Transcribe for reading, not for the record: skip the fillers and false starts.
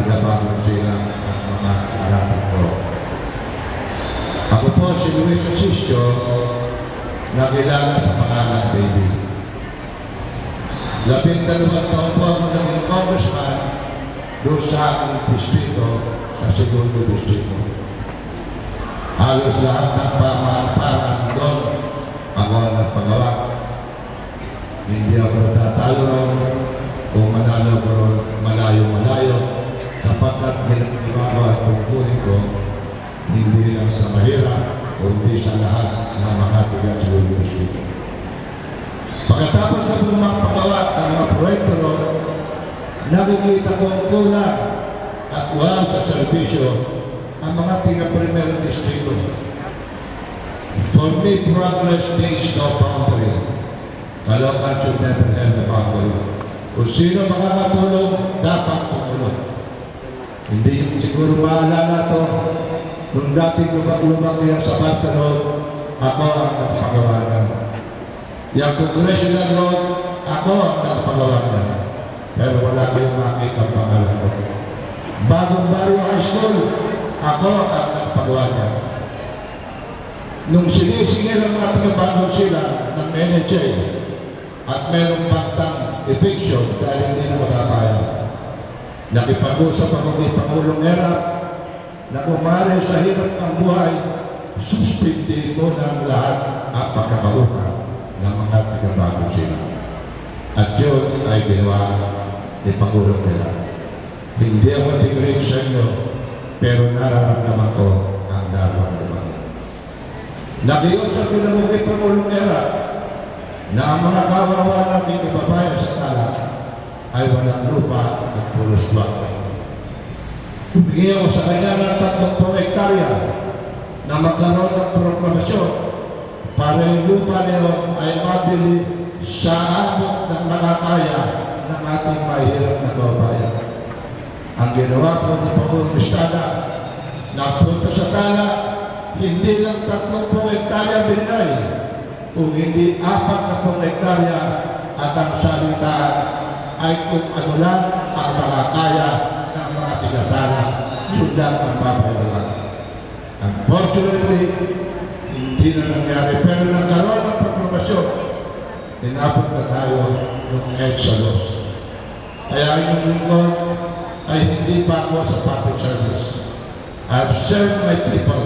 taga-Bagong Silang at mga alatag ko. Ako po si Luis Asisio, nakilala sa pangalan Baby. 12 taon po ako naging congressman doon sa aking distrito, sa segundo distrito. Halos lahat ng pamahalaan doon ako ang nagpagawa. Hindi ako natatalo ron o manalo ko ron malayo-malayo sapagkat ginagawa at tungkulin ko hindi lang sa mahirap o hindi sa lahat ng mga taga-segundo distrito. Pagkatapos na pumapagawa ng mga proyekto ron, nakikita ko ang kulang at wala sa serbisyo ang mga taga-primero distrito. For me, progress takes no boundary. Caloocan should never have a boundary. Kung sino makakatulong, dapat tumulong. Hindi siguro maalala to, nung dating lumaki ang Sabata Road, ako ang nagpagawa niya. Yung Congressional Road, ako ang nagpagawa niya. Pero wala kayong makita ang pangalan ko. Bagong Barrio High School, ako ang nagpagawa niya. Nung sinisingil ang mga taga-Bagong sila ng NHA at merong pantang eviction dahil hindi na makabayan, nakipag-usap ako kay Pangulong Erap na kumari sa hirap ng buhay, suspindi mo ng lahat ang pagkakautang ng mga taga-Bagong sila. At yun ay ginawa ni Pangulong Erap. Hindi ako tingin sa inyo, pero nararamdaman ko ang nararamdaman. Nakiusap din ako kay Pangulong Erap na ang mga kawawa namin ibabayan sa tala ay walang lupa at pulos lupa. Humingi ako sa kanya ng 30 hektarya na magkaroon ng proklamasyon para yung lupa nila ay mabili sa abot ng makakaya ng ating mahirap na kababayan. Ang ginawa po ni Pangulong Estrada na punta sa tala, hindi lang 30 hektarya binigay, kung hindi 40 hektarya at ang salita ay kung ano lang ang makakaya ng mga tigatala, yun lang ang babayaran. Unfortunately, hindi na nangyari, pero nagkaroon ng proklamasyon, inabot na tayo ng Exodus. Kaya yung lingkod ay hindi pa ako sa public service. I've served my people.